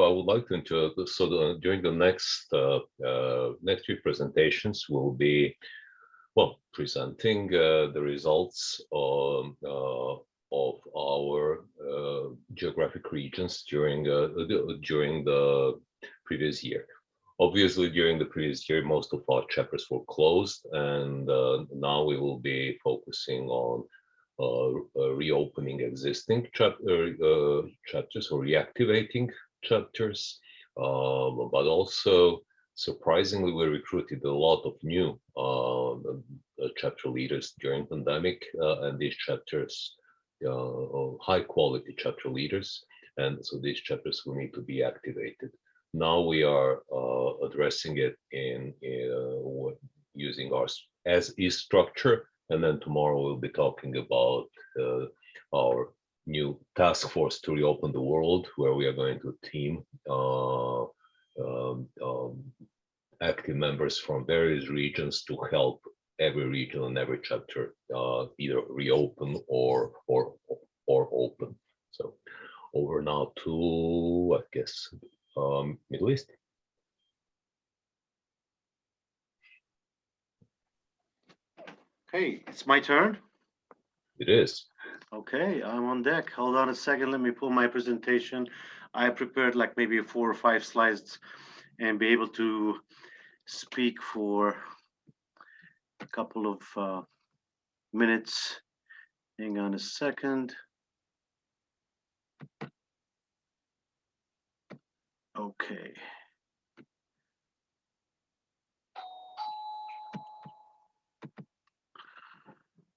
I would like to introduce, during the next three presentations will be, well, presenting the results of our geographic regions during the previous year. Obviously, during the previous year, most of our chapters were closed, and now we will be focusing on reopening existing chapters or reactivating chapters, but also surprisingly we recruited a lot of new chapter leaders during pandemic, and these chapters high quality chapter leaders, and so these chapters will need to be activated. Now we are addressing it in using our as is structure, and then tomorrow we'll be talking about our new task force to reopen the world, where we are going to team active members from various regions to help every region and every chapter either reopen or open. So over now to, I guess, Middle East. Okay, it's my turn. It is. Okay, I'm on deck. Hold on a second. Let me pull my presentation. I prepared like maybe 4 or 5 slides and be able to speak for a couple of minutes. Hang on a second. Okay.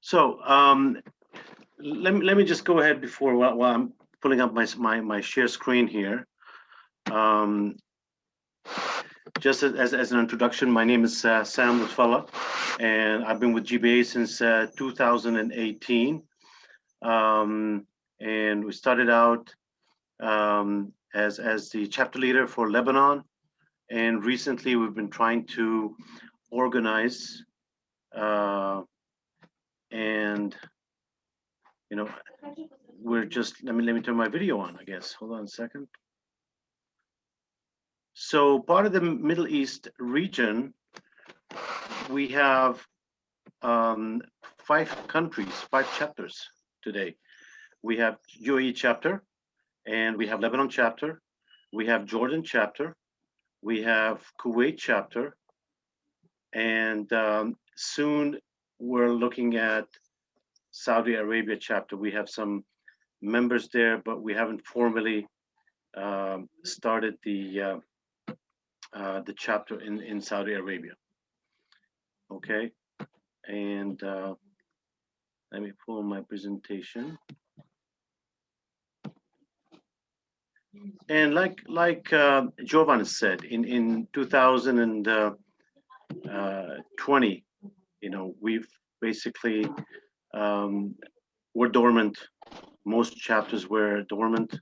So let me just go ahead before while I'm pulling up my share screen here. Just as an introduction, my name is Sam Lutfalla, and I've been with GBA since 2018. And we started out as the chapter leader for Lebanon, and recently we've been trying to organize and we're just let me turn my video on, I guess. Hold on a second. So part of the Middle East region, we have 5 countries, 5 chapters today. We have UAE chapter, and we have Lebanon chapter, we have Jordan chapter, we have Kuwait chapter, and soon we're looking at Saudi Arabia chapter. We have some members there, but we haven't formally started the chapter in Saudi Arabia. Okay, and let me pull my presentation. And like Jovan said, in 2020, we've basically were dormant. Most chapters were dormant,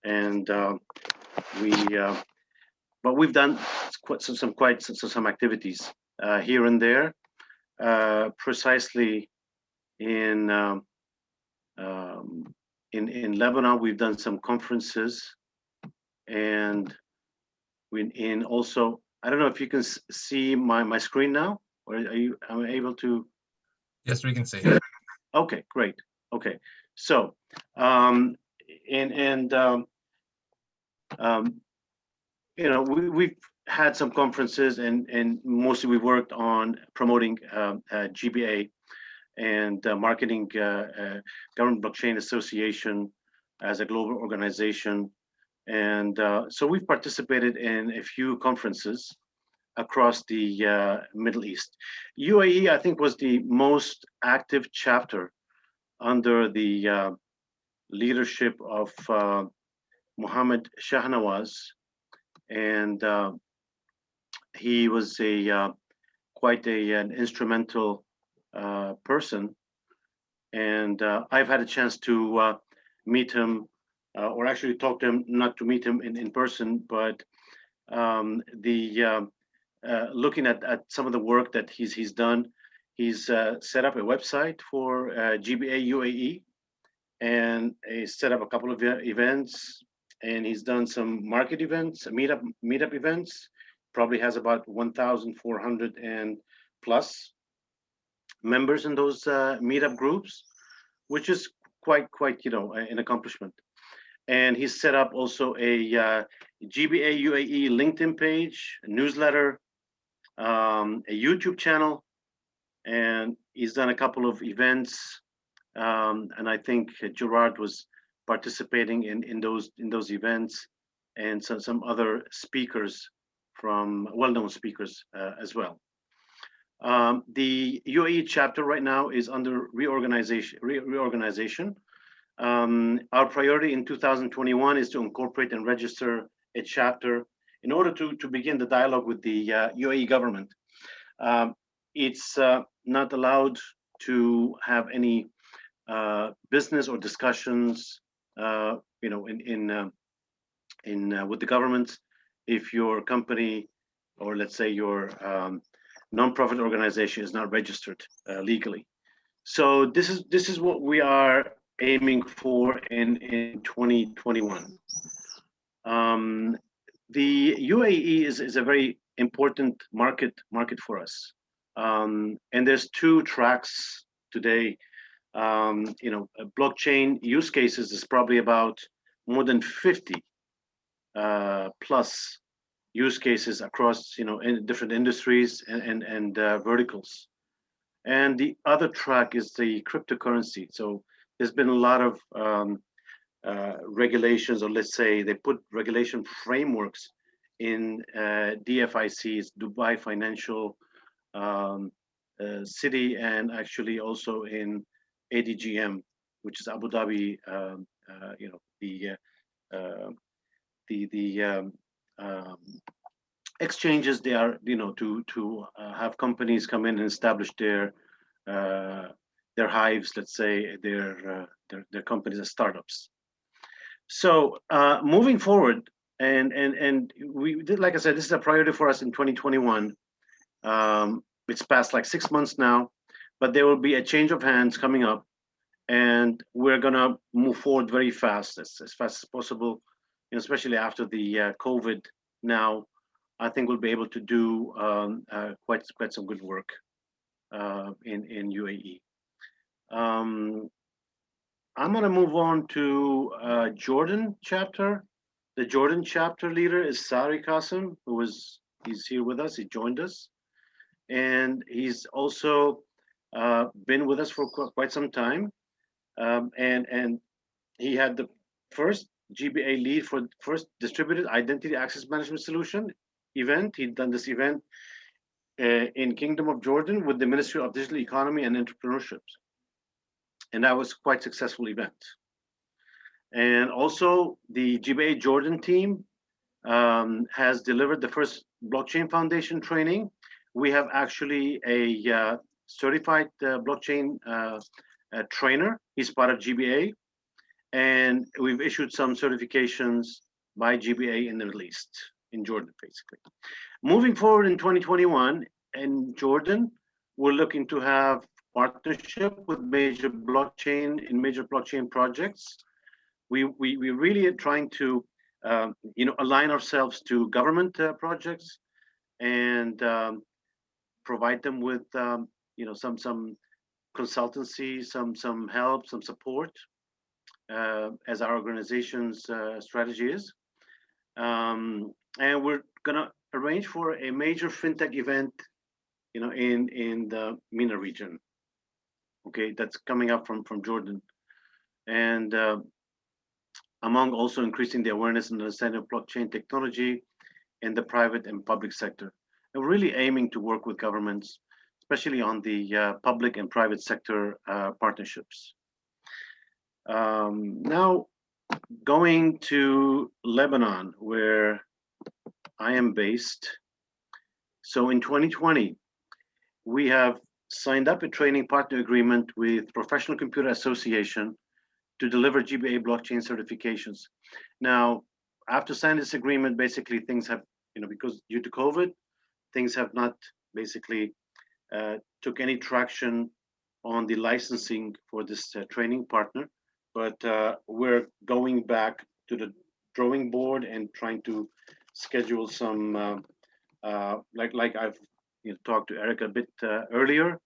and but we've done some activities here and there. Precisely in Lebanon, we've done some conferences, and also, I don't know if you can see my screen now, or am I able to? Yes, we can see. Okay, great. Okay, so we've had some conferences, and mostly we worked on promoting GBA and marketing Government Blockchain Association as a global organization. And so we've participated in a few conferences across the Middle East. UAE, I think, was the most active chapter under the leadership of Mohammed Shahnawaz, and he was quite an instrumental person. And I've had a chance to meet him, or actually talk to him, not to meet him in person, but looking at some of the work that he's done. He's set up a website for GBA UAE, and he set up a couple of events, and he's done some market events, meetup events. Probably has about 1,400 and plus members in those meetup groups, which is quite an accomplishment. And he's set up also a GBA UAE LinkedIn page, a newsletter, a YouTube channel, and he's done a couple of events. And I think Gerard was participating in those events, and some other speakers from well-known speakers as well. The UAE chapter right now is under reorganization. Our priority in 2021 is to incorporate and register a chapter in order to begin the dialogue with the UAE government. It's not allowed to have any business or discussions, in with the government if your company, or let's say your nonprofit organization, is not registered legally. So this is what we are aiming for in 2021. The UAE is a very important market for us, and there's two tracks today. Blockchain use cases is probably about more than 50 plus use cases across in different industries and verticals. And the other track is the cryptocurrency. So there's been a lot of regulations, or let's say they put regulation frameworks in DFICs, Dubai Financial City, and actually also in ADGM, which is Abu Dhabi, the exchanges. They are to have companies come in and establish their hives, let's say their companies as startups. So moving forward, and we did, like I said, this is a priority for us in 2021. It's past like 6 months now, but there will be a change of hands coming up, and we're gonna move forward very fast, as fast as possible, especially after the COVID. Now, I think we'll be able to do quite some good work in UAE. I'm gonna move on to Jordan chapter. The Jordan chapter leader is Sari Qasim, he's here with us. He joined us, and he's also been with us for quite some time. And he had the first GBA lead for first distributed identity access management solution event. He'd done this event in Kingdom of Jordan with the Ministry of Digital Economy and Entrepreneurship, and that was quite successful event. And also the GBA Jordan team has delivered the first blockchain foundation training. We have actually a certified blockchain trainer. He's part of GBA, and we've issued some certifications by GBA in the Middle East, in Jordan, basically. Moving forward in 2021 in Jordan, we're looking to have partnership with major blockchain projects. We really are trying to align ourselves to government projects and provide them with some consultancy, some help, some support, as our organization's strategy is. And we're gonna arrange for a major fintech event, in the MENA region. Okay, that's coming up from Jordan, and among also increasing the awareness and understanding of blockchain technology in the private and public sector. And we're really aiming to work with governments, especially on the public and private sector partnerships. Now, going to Lebanon, where I am based. So in 2020, we have signed up a training partner agreement with Professional Computer Association to deliver GBA blockchain certifications. Now, after signing this agreement, basically things have, because due to COVID, things have not basically took any traction on the licensing for this training partner. But we're going back to the drawing board and trying to schedule some, like I've talked to Eric a bit earlier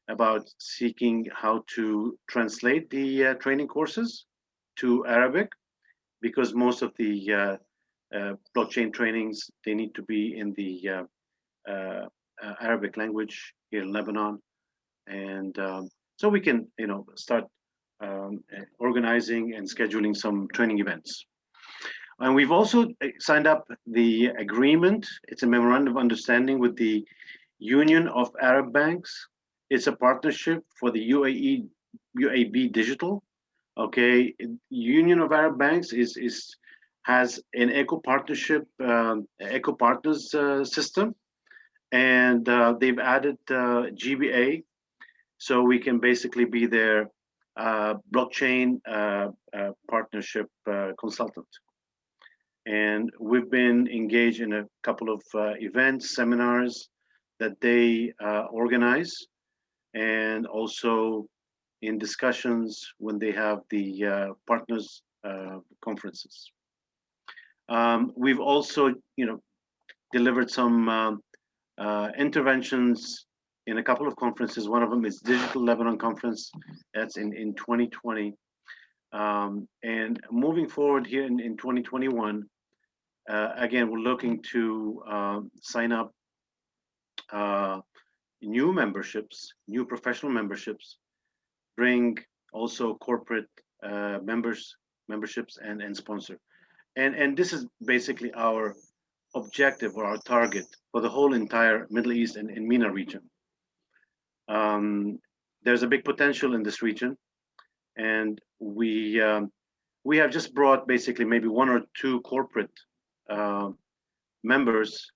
about seeking how to translate the training courses to Arabic, because most of the blockchain trainings, they need to be in the Arabic language here in Lebanon. And so we can, start organizing and scheduling some training events. And we've also signed up the agreement. It's a memorandum of understanding with the Union of Arab Banks. It's a partnership for the UAB Digital. Okay, Union of Arab Banks has an eco partnership, eco partners system, and they've added GBA, so we can basically be their blockchain partnership consultant. And we've been engaged in a couple of events, seminars that they organize, and also in discussions when they have the partners conferences. We've also, delivered some interventions in a couple of conferences. One of them is Digital Lebanon Conference. That's in 2020. And moving forward here in 2021, again, we're looking to sign up new memberships, new professional memberships, bring also corporate memberships and sponsor. And this is basically our objective or our target for the whole entire Middle East and MENA region. There's a big potential in this region, and we have just brought basically maybe one or two corporate members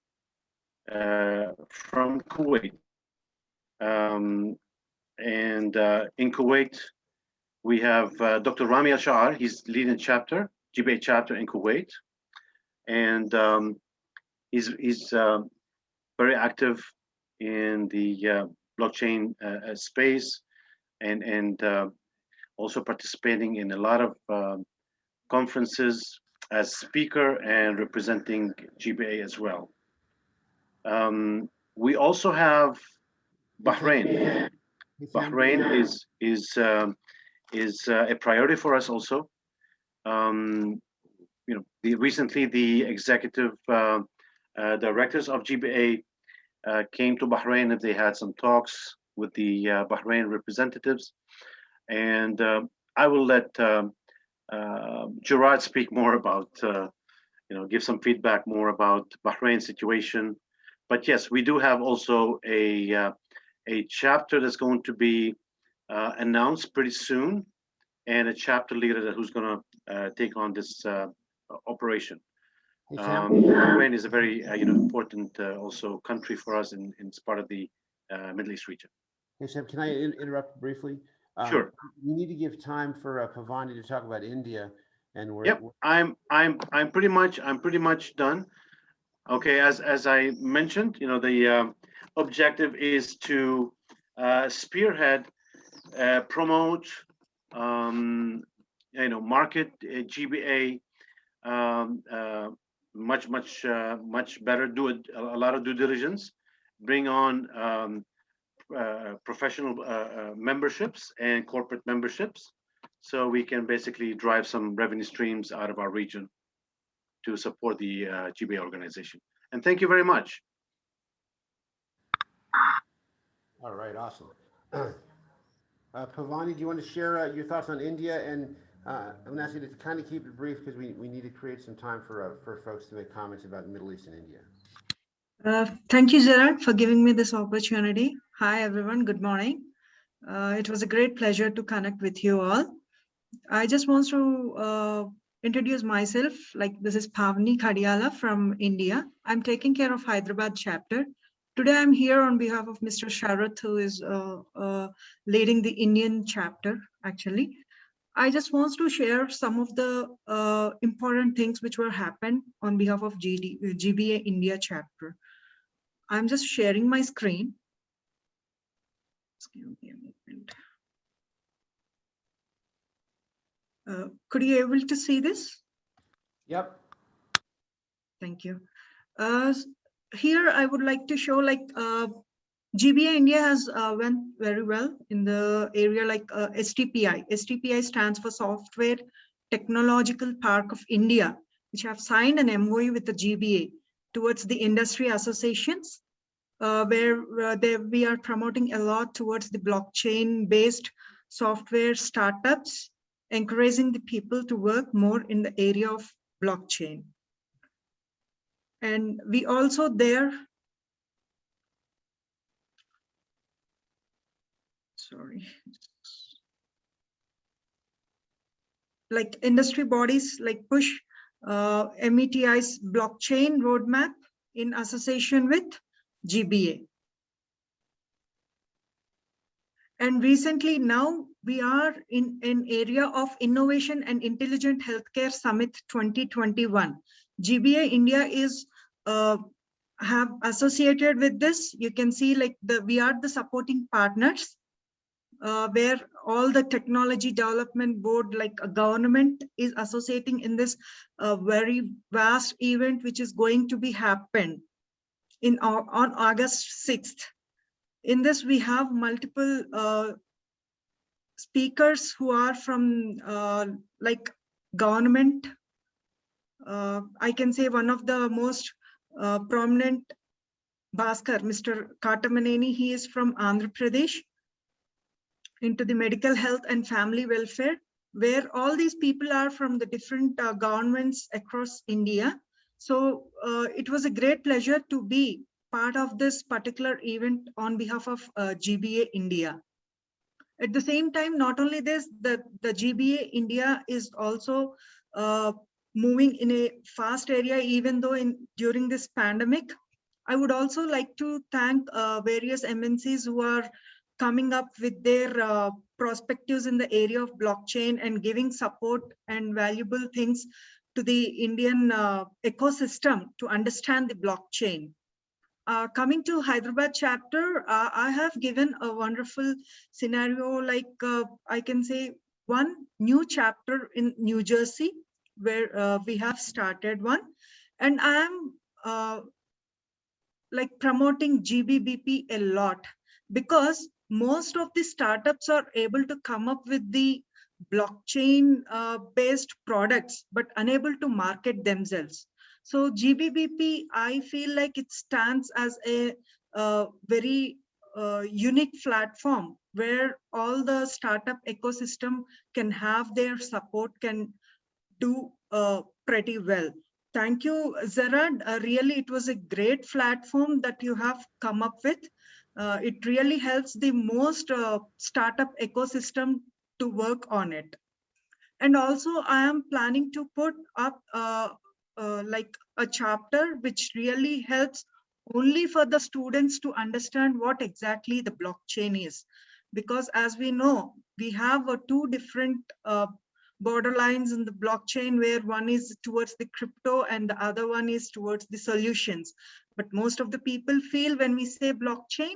from Kuwait. And in Kuwait, we have Dr. Rami Al-Sha'ar. He's leading chapter, GBA chapter in Kuwait. And he's very active in the blockchain space, and also participating in a lot of conferences as speaker and representing GBA as well. We also have Bahrain. Bahrain is a priority for us also. Recently the executive directors of GBA came to Bahrain, and they had some talks with the Bahrain representatives. And I will let Gerard speak more about, give some feedback more about Bahrain situation. But yes, we do have also a chapter that's going to be announced pretty soon, and a chapter leader who's going to take on this operation. Bahrain is a very important also country for us in part of the Middle East region. Hey Sam, can I interrupt briefly? Sure. We need to give time for Pavani to talk about India, and I'm pretty much done. Okay, as I mentioned, the objective is to spearhead, promote, market GBA much better, do a lot of due diligence, bring on professional memberships and corporate memberships, so we can basically drive some revenue streams out of our region to support the GBA organization. And thank you very much. All right, awesome. Pavani, do you want to share your thoughts on India? And I'm going to ask you to kind of keep it brief, because we need to create some time for folks to make comments about the Middle East and India. Thank you, Gerard, for giving me this opportunity. Hi, everyone. Good morning. It was a great pleasure to connect with you all. I just want to introduce myself. This is Pavani Kadiyala from India. I'm taking care of Hyderabad chapter. Today, I'm here on behalf of Mr. Sharath, who is leading the Indian chapter, actually. I just want to share some of the important things which were happened on behalf of GBA India chapter. I'm just sharing my screen. Excuse me a moment. Could you able to see this? Yep. Thank you. Here I would like to show GBA India has went very well in the area STPI. STPI stands for Software Technological Park of India, which have signed an MOU with the GBA towards the industry associations, where we are promoting a lot towards the blockchain-based software startups, encouraging the people to work more in the area of blockchain. And we also there, sorry, like industry bodies like push METI's blockchain roadmap in association with GBA. And recently now we are in an area of Innovation and Intelligent Healthcare Summit 2021. GBA India is have associated with this. You can see we are the supporting partners, where all the technology development board like a government is associating in this very vast event, which is going to be happened on August 6th. In this, we have multiple speakers who are from government. I can say one of the most prominent, Bhaskar, Mr. Katamaneni, he is from Andhra Pradesh, into the medical health and family welfare, where all these people are from the different governments across India. So it was a great pleasure to be part of this particular event on behalf of GBA India. At the same time, not only this, the GBA India is also moving in a fast area, even though during this pandemic. I would also like to thank various MNCs who are coming up with their perspectives in the area of blockchain and giving support and valuable things to the Indian ecosystem to understand the blockchain. Coming to Hyderabad chapter, I have given a wonderful scenario, I can say one new chapter in New Jersey, where we have started one, and I am promoting GBBP a lot, because most of the startups are able to come up with the blockchain based products, but unable to market themselves. So GBBP, I feel like it stands as a very unique platform where all the startup ecosystem can have their support, can do pretty well. Thank you, Gerard. Really, it was a great platform that you have come up with. It really helps the most startup ecosystem to work on it. And also, I am planning to put up a chapter which really helps only for the students to understand what exactly the blockchain is. Because as we know, we have two different borderlines in the blockchain, where one is towards the crypto and the other one is towards the solutions. But most of the people feel when we say blockchain,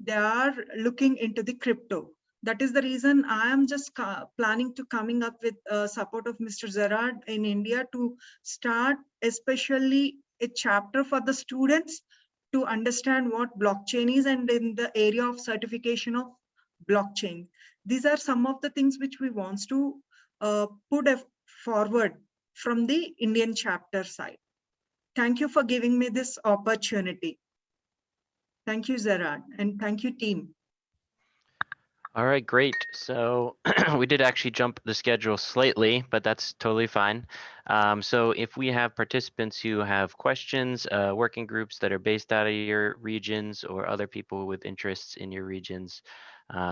they are looking into the crypto. That is the reason I am just planning to coming up with support of Mr. Gerard in India to start especially a chapter for the students to understand what blockchain is, and in the area of certification of blockchain. These are some of the things which we want to put forward from the Indian chapter side. Thank you for giving me this opportunity. Thank you, Gerard, and thank you, team. All right, great. So we did actually jump the schedule slightly, but that's totally fine. So if we have participants who have questions, working groups that are based out of your regions, or other people with interests in your regions,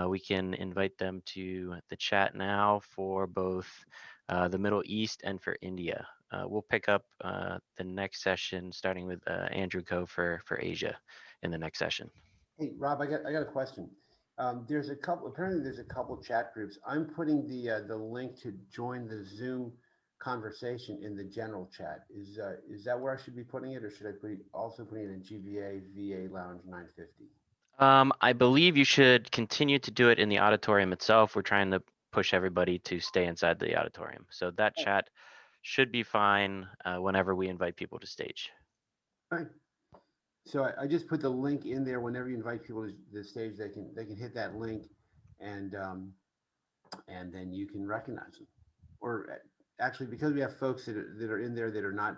we can invite them to the chat now for both the Middle East and for India. We'll pick up the next session, starting with Andrew Ko for Asia in the next session. Hey, Rob, I got a question. Apparently there's a couple chat groups. I'm putting the link to join the Zoom conversation in the general chat. Is that where I should be putting it, or should I also put it in GBA VA Lounge 950? I believe you should continue to do it in the auditorium itself. We're trying to push everybody to stay inside the auditorium. So that chat should be fine whenever we invite people to stage. Right. So I just put the link in there. Whenever you invite people to the stage, they can hit that link, and then you can recognize them. Or actually, because we have folks that are in there that are not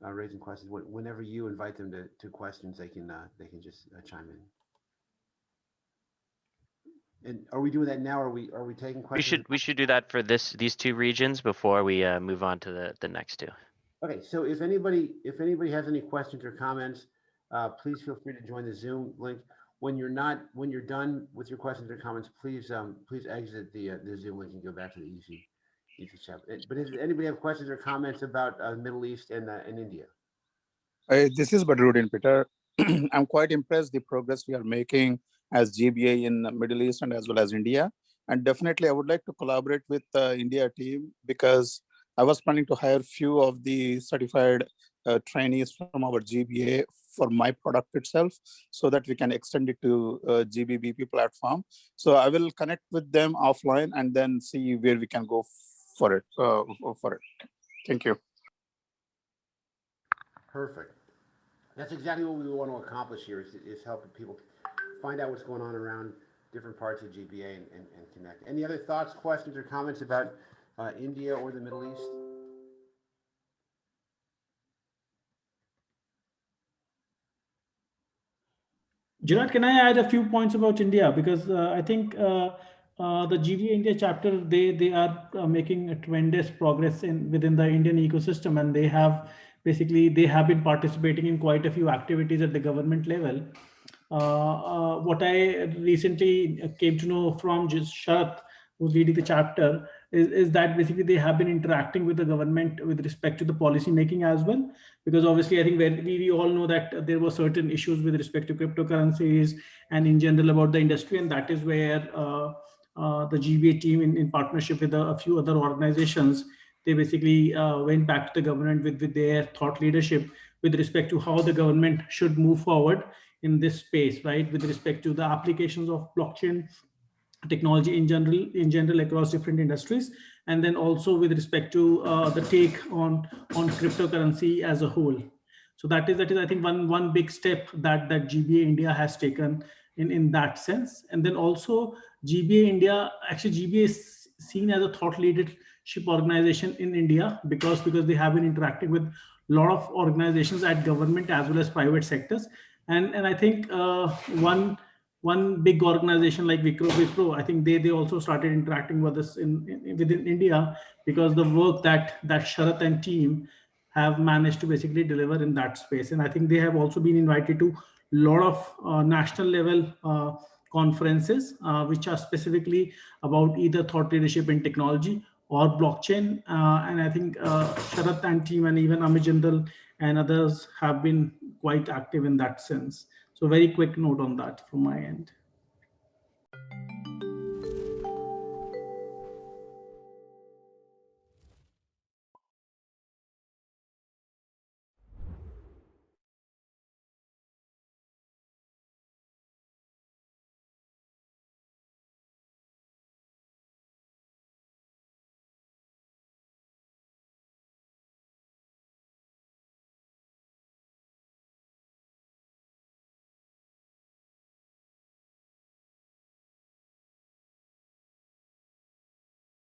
raising questions, whenever you invite them to questions, they can just chime in. And are we doing that now? Are we taking questions? We should do that for these two regions before we move on to the next two. Okay, so if anybody has any questions or comments, please feel free to join the Zoom link. When you're done with your questions or comments, please exit the Zoom link and go back to the easy chapter. But does anybody have questions or comments about Middle East and India? This is Badruddin Pitter. I'm quite impressed the progress we are making as GBA in the Middle East and as well as India. And definitely I would like to collaborate with the India team, because I was planning to hire few of the certified trainees from our GBA for my product itself, so that we can extend it to GBBP platform. So I will connect with them offline and then see where we can go for it. Thank you. Perfect. That's exactly what we want to accomplish here, is helping people find out what's going on around different parts of GBA and connect. Any other thoughts, questions, or comments about India or the Middle East? Gerard, can I add a few points about India? Because I think the GBA India chapter, they are making a tremendous progress within the Indian ecosystem, and they have been participating in quite a few activities at the government level. What I recently came to know from just Sharat, who's leading the chapter, is that basically they have been interacting with the government with respect to the policy making as well. Because obviously, I think we all know that there were certain issues with respect to cryptocurrencies and in general about the industry, and that is where the GBA team, in partnership with a few other organizations, they basically went back to the government with their thought leadership with respect to how the government should move forward in this space, right? With respect to the applications of blockchain technology in general across different industries, and then also with respect to the take on cryptocurrency as a whole. So that is I think one big step that GBA India has taken in that sense. And then also GBA India, actually GBA is seen as a thought leadership organization in India because they have been interacting with a lot of organizations at government as well as private sectors. And I think one big organization like Wipro, I think they also started interacting with us within India, because the work that Sharat and team have managed to basically deliver in that space. And I think they have also been invited to a lot of national level conferences, which are specifically about either thought leadership in technology or blockchain. And I think Sharat and team and even Amit Jindal and others have been quite active in that sense. So very quick note on that from my end.